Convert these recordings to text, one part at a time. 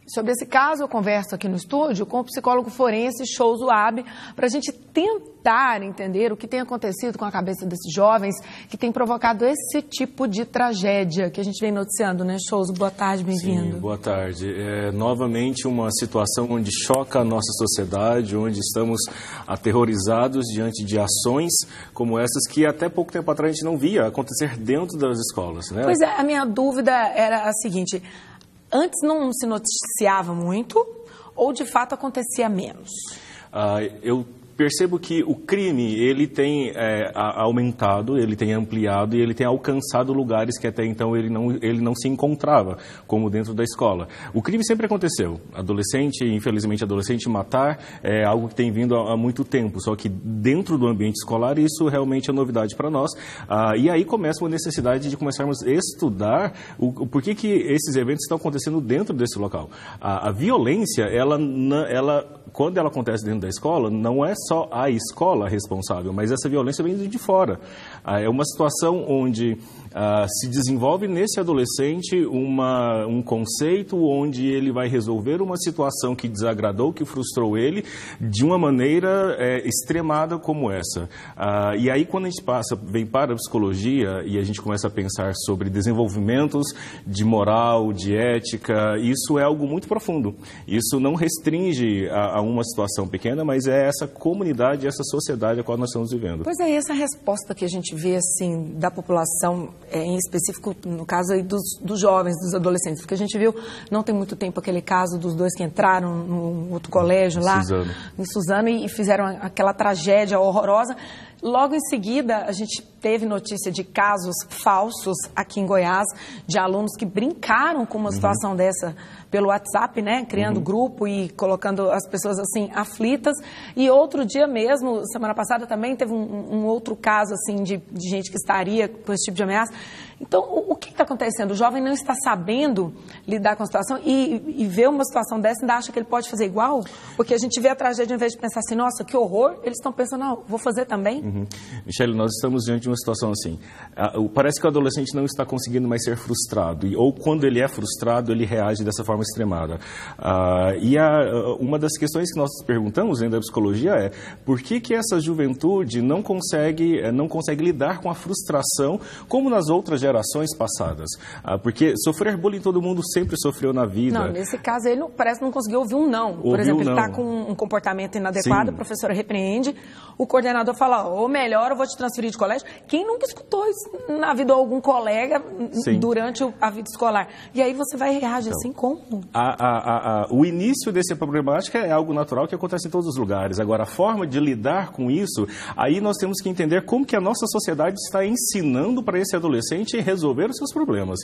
Sobre esse caso, eu converso aqui no estúdio com o psicólogo forense Chouso Abe, para a gente tentar entender o que tem acontecido com a cabeça desses jovens que tem provocado esse tipo de tragédia que a gente vem noticiando, né, Chouso? Boa tarde, bem-vindo. Sim, boa tarde. Novamente uma situação onde choca a nossa sociedade, onde estamos aterrorizados diante de ações como essas que até pouco tempo atrás a gente não via acontecer dentro das escolas, né? Pois é, a minha dúvida era a seguinte: antes não se noticiava muito ou de fato acontecia menos? Eu percebo que o crime ele tem aumentado, ele tem ampliado e ele tem alcançado lugares que até então ele não se encontrava, como dentro da escola. O crime sempre aconteceu. Infelizmente adolescente matar é algo que tem vindo há muito tempo, só que dentro do ambiente escolar isso realmente é novidade para nós. E aí começa a necessidade de começarmos a estudar por que esses eventos estão acontecendo dentro desse local. A violência, quando ela acontece dentro da escola, não é só a escola responsável, mas essa violência vem de fora. É uma situação onde se desenvolve nesse adolescente um conceito onde ele vai resolver uma situação que desagradou, que frustrou ele, de uma maneira extremada como essa. E aí quando a gente vem para a psicologia e a gente começa a pensar sobre desenvolvimentos de moral, de ética, isso é algo muito profundo. Isso não restringe a uma situação pequena, mas é essa comunidade, essa sociedade a qual nós estamos vivendo. Pois é, essa resposta que a gente vê, assim, da população, em específico, no caso aí dos jovens, dos adolescentes, porque a gente viu, não tem muito tempo, aquele caso dos dois que entraram no outro colégio lá, em Suzano, e fizeram aquela tragédia horrorosa. Logo em seguida, a gente teve notícia de casos falsos aqui em Goiás, de alunos que brincaram com uma situação dessa pelo WhatsApp, né, criando grupo e colocando as pessoas assim aflitas. E outro dia mesmo, semana passada também teve um outro caso assim de gente que estaria com esse tipo de ameaça. Então, o que está acontecendo? O jovem não está sabendo lidar com a situação e vê uma situação dessa e ainda acha que ele pode fazer igual? Porque a gente vê a tragédia, em vez de pensar assim, nossa, que horror, eles estão pensando, não, vou fazer também. Michele, nós estamos diante de uma situação assim. Parece que o adolescente não está conseguindo mais ser frustrado. Ou quando ele é frustrado, ele reage dessa forma extremada. Uma das questões que nós perguntamos dentro da psicologia é por que essa juventude não consegue lidar com a frustração como nas outras gerações passadas? Porque sofrer bullying todo mundo sempre sofreu na vida. Não, nesse caso ele parece que não conseguiu ouvir um não. Por exemplo, ele está com um comportamento inadequado, a professora repreende, o coordenador fala, ou melhor, eu vou te transferir de colégio. Quem nunca escutou isso na vida de algum colega durante a vida escolar? E aí você vai reagir assim como? O início dessa problemática é algo natural que acontece em todos os lugares. Agora, a forma de lidar com isso, aí nós temos que entender como que a nossa sociedade está ensinando para esse adolescente resolver os seus problemas.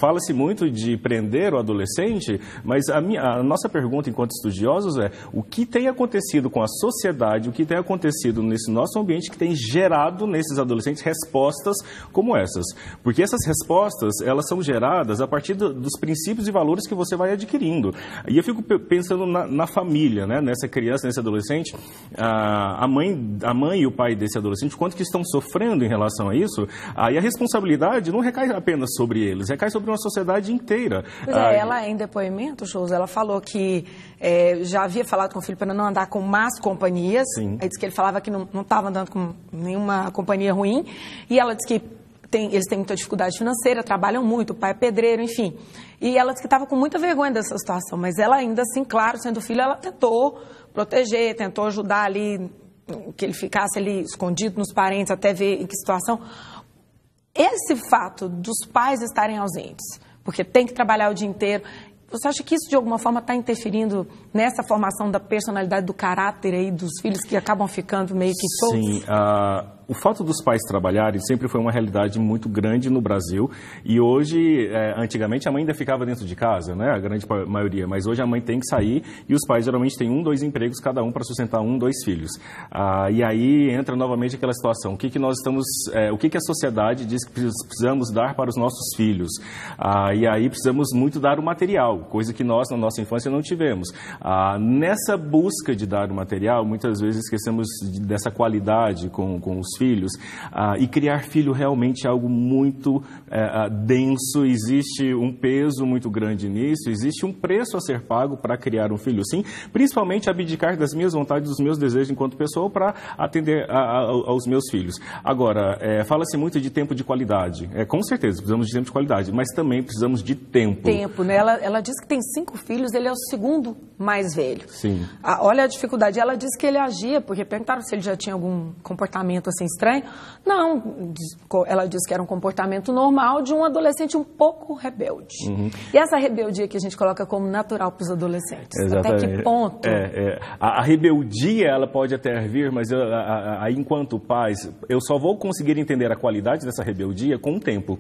Fala-se muito de prender o adolescente, mas a nossa pergunta enquanto estudiosos é o que tem acontecido com a sociedade, o que tem acontecido nesse nosso ambiente que tem gerado nesses adolescentes respostas como essas. Porque essas respostas, elas são geradas a partir dos princípios e valores que você vai adquirindo. E eu fico pensando na família, né? Nessa criança, nesse adolescente, a mãe e o pai desse adolescente, quanto que estão sofrendo em relação a isso, e a responsabilidade não recai apenas sobre eles, recai sobre uma sociedade inteira. Pois ela, em depoimento, Chouso, ela falou que já havia falado com o filho para não andar com más companhias. Sim. Aí disse que ele falava que não estava andando com nenhuma companhia ruim. E ela disse que eles têm muita dificuldade financeira, trabalham muito, o pai é pedreiro, enfim. E ela disse que estava com muita vergonha dessa situação, mas ela ainda assim, claro, sendo filha, ela tentou proteger, tentou ajudar ali, que ele ficasse ali escondido nos parentes até ver em que situação. Esse fato dos pais estarem ausentes, porque tem que trabalhar o dia inteiro, você acha que isso de alguma forma está interferindo nessa formação da personalidade, do caráter aí dos filhos que acabam ficando meio que soltos? Sim, o fato dos pais trabalharem sempre foi uma realidade muito grande no Brasil e hoje, antigamente a mãe ainda ficava dentro de casa, né, a grande maioria, mas hoje a mãe tem que sair e os pais geralmente têm 1, 2 empregos cada um para sustentar 1, 2 filhos. E aí entra novamente aquela situação, o que a sociedade diz que precisamos dar para os nossos filhos? E aí precisamos muito dar o material, coisa que nós na nossa infância não tivemos. Nessa busca de dar o material, muitas vezes esquecemos dessa qualidade com os filhos, e criar filho realmente é algo muito denso, existe um peso muito grande nisso, existe um preço a ser pago para criar um filho, sim, principalmente abdicar das minhas vontades, dos meus desejos enquanto pessoa para atender aos meus filhos. Agora, fala-se muito de tempo de qualidade, com certeza precisamos de tempo de qualidade, mas também precisamos de tempo. Tempo, né? Ela diz que tem 5 filhos, ele é o segundo mais velho. Sim. Olha a dificuldade. Ela disse que ele agia, porque perguntaram se ele já tinha algum comportamento assim estranho. Não, ela disse que era um comportamento normal de um adolescente um pouco rebelde. E essa rebeldia que a gente coloca como natural para os adolescentes. Exatamente. Até que ponto? A rebeldia, ela pode até vir, mas aí, enquanto pais, eu só vou conseguir entender a qualidade dessa rebeldia com o tempo.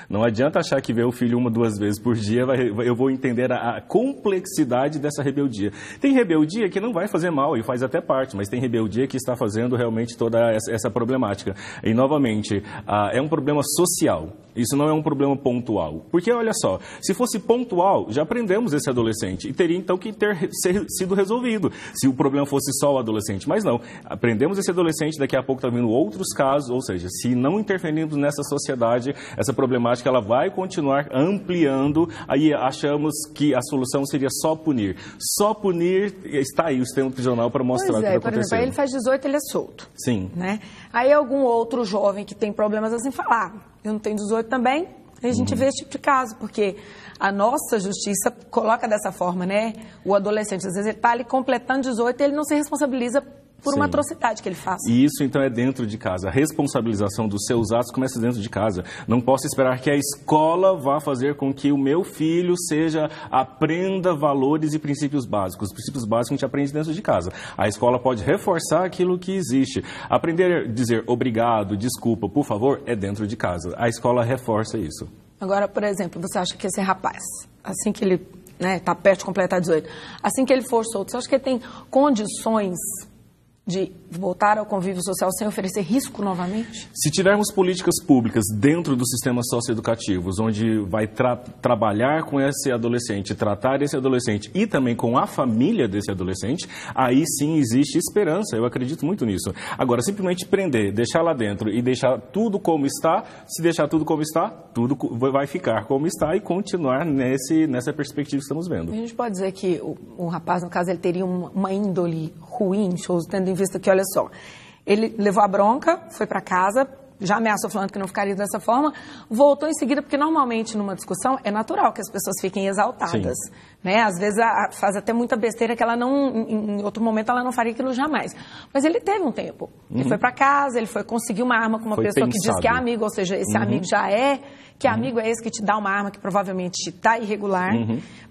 Não adianta achar que ver o filho 1, 2 vezes por dia, eu vou entender a complexidade dessa rebeldia. Tem rebeldia que não vai fazer mal e faz até parte, mas tem rebeldia que está fazendo realmente toda essa problemática. E, novamente, é um problema social. Isso não é um problema pontual. Porque, olha só, se fosse pontual, já aprendemos esse adolescente e teria, então, que ter sido resolvido, se o problema fosse só o adolescente. Mas não, aprendemos esse adolescente, daqui a pouco está vindo outros casos, ou seja, se não interferirmos nessa sociedade, essa problemática ela vai continuar ampliando, aí achamos que a solução seria só punir. Só punir, está aí o sistema prisional para mostrar o que vai acontecer. Por exemplo, aí ele faz 18, ele é solto. Sim. Né? Aí algum outro jovem que tem problemas assim fala, eu não tenho 18 também, aí a gente vê esse tipo de caso, porque a nossa justiça coloca dessa forma, né? O adolescente, às vezes ele está ali completando 18 e ele não se responsabiliza por uma atrocidade que ele faz. E isso, então, é dentro de casa. A responsabilização dos seus atos começa dentro de casa. Não posso esperar que a escola vá fazer com que o meu filho aprenda valores e princípios básicos. Os princípios básicos a gente aprende dentro de casa. A escola pode reforçar aquilo que existe. Aprender a dizer obrigado, desculpa, por favor, é dentro de casa. A escola reforça isso. Agora, por exemplo, você acha que esse rapaz, assim que ele está perto de completar 18, assim que ele for solto, você acha que ele tem condições de voltar ao convívio social sem oferecer risco novamente? Se tivermos políticas públicas dentro dos sistemas socioeducativos, onde vai trabalhar com esse adolescente, tratar esse adolescente e também com a família desse adolescente, aí sim existe esperança, eu acredito muito nisso. Agora, simplesmente prender, deixar lá dentro e deixar tudo como está, se deixar tudo como está, tudo vai ficar como está e continuar nessa perspectiva que estamos vendo. A gente pode dizer que o rapaz, no caso, ele teria uma índole ruim, tendo em vista que, olha só, ele levou a bronca, foi para casa, já ameaçou falando que não ficaria dessa forma, voltou em seguida, porque normalmente numa discussão é natural que as pessoas fiquem exaltadas, né? Às vezes faz até muita besteira que ela não, em outro momento ela não faria aquilo jamais. Mas ele teve um tempo, ele foi para casa, ele foi conseguir uma arma com uma pessoa que diz que é amigo, ou seja, esse amigo já é, que amigo é esse que te dá uma arma que provavelmente está irregular,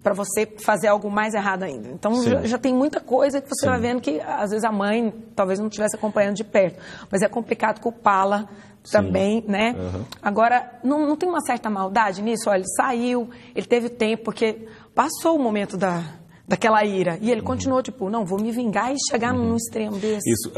para você fazer algo mais errado ainda. Então já tem muita coisa que você vai vendo que às vezes a mãe talvez não estivesse acompanhando de perto, mas é complicado culpá-la também, né? Agora, não tem uma certa maldade nisso? Olha, ele saiu, ele teve tempo, porque passou o momento daquela ira, e ele continuou, tipo, não, vou me vingar e chegar num extremo desse. Isso.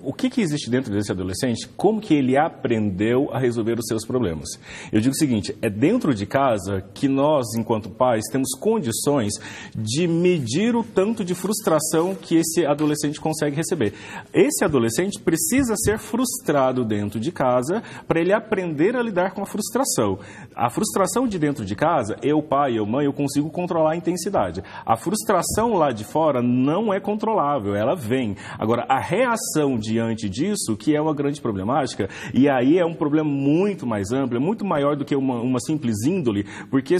O que existe dentro desse adolescente? Como que ele aprendeu a resolver os seus problemas? Eu digo o seguinte, é dentro de casa que nós, enquanto pais, temos condições de medir o tanto de frustração que esse adolescente consegue receber. Esse adolescente precisa ser frustrado dentro de casa para ele aprender a lidar com a frustração. A frustração de dentro de casa, eu, pai, eu, mãe, eu consigo controlar a intensidade. A frustração lá de fora não é controlável, ela vem. Agora, a reação diante disso, que é uma grande problemática, e aí é um problema muito mais amplo, é muito maior do que uma simples índole, porque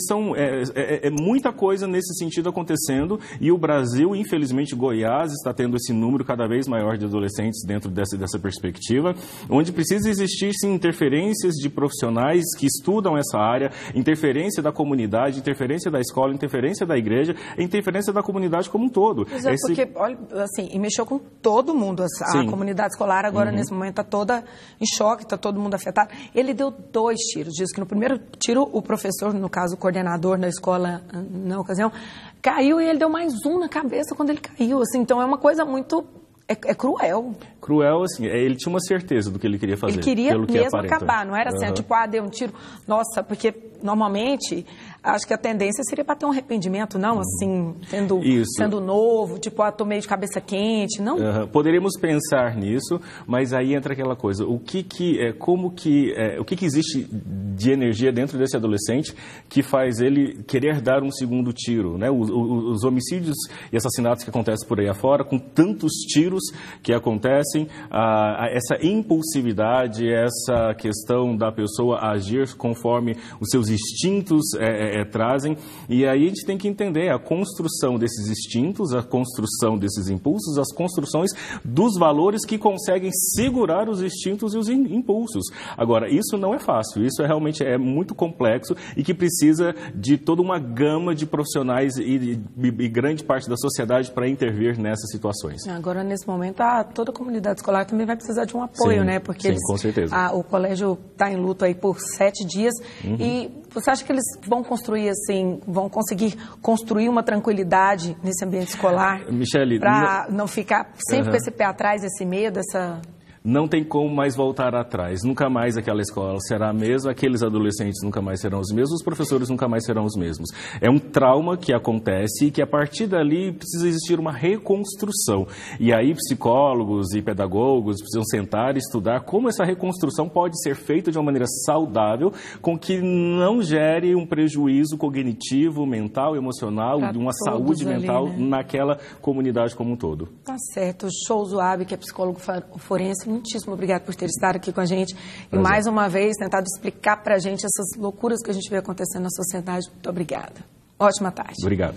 é muita coisa nesse sentido acontecendo, e o Brasil, infelizmente, Goiás, está tendo esse número cada vez maior de adolescentes dentro dessa perspectiva, onde precisa existir, sim, interferências de profissionais que estudam essa área, interferência da comunidade, interferência da escola, interferência da igreja, interferência da comunidade como um todo. Porque, olha, assim, e mexeu com todo mundo. A comunidade escolar agora, nesse momento, está toda em choque, está todo mundo afetado. Ele deu 2 tiros. Diz que no primeiro tiro, o professor, no caso, o coordenador da escola, na ocasião, caiu e ele deu mais um na cabeça quando ele caiu. Assim, então, é uma coisa muito... É cruel. Cruel, assim, ele tinha uma certeza do que ele queria fazer. Ele queria pelo que mesmo aparenta. acabar, não era assim, tipo, deu um tiro. Nossa, porque normalmente, acho que a tendência seria para ter um arrependimento, não? Assim, sendo novo, tipo, tô meio de cabeça quente, não? Poderíamos pensar nisso, mas aí entra aquela coisa, o que existe de energia dentro desse adolescente que faz ele querer dar um segundo tiro, né? Os homicídios e assassinatos que acontecem por aí afora, com tantos tiros que acontecem, essa impulsividade, essa questão da pessoa agir conforme os seus instintos trazem, e aí a gente tem que entender a construção desses instintos, a construção desses impulsos, as construções dos valores que conseguem segurar os instintos e os impulsos. Agora, isso não é fácil, isso realmente é muito complexo e que precisa de toda uma gama de profissionais e grande parte da sociedade para intervir nessas situações. Agora, nesse momento, toda a comunidade escolar também vai precisar de um apoio, sim, né? Porque com certeza. O colégio está em luto aí por 7 dias e você acha que eles vão construir assim, vão conseguir construir uma tranquilidade nesse ambiente escolar? Michele, para não ficar sempre com esse pé atrás, esse medo, essa... Não tem como mais voltar atrás. Nunca mais aquela escola será a mesma, aqueles adolescentes nunca mais serão os mesmos, os professores nunca mais serão os mesmos. É um trauma que acontece e que a partir dali precisa existir uma reconstrução. E aí psicólogos e pedagogos precisam sentar e estudar como essa reconstrução pode ser feita de uma maneira saudável, com que não gere um prejuízo cognitivo, mental, emocional, de uma saúde mental naquela comunidade como um todo. Tá certo. Show Zoab, que é psicólogo forense, muitíssimo obrigado por ter estado aqui com a gente e mais uma vez tentado explicar para a gente essas loucuras que a gente vê acontecendo na sociedade. Muito obrigada. Ótima tarde. Obrigado.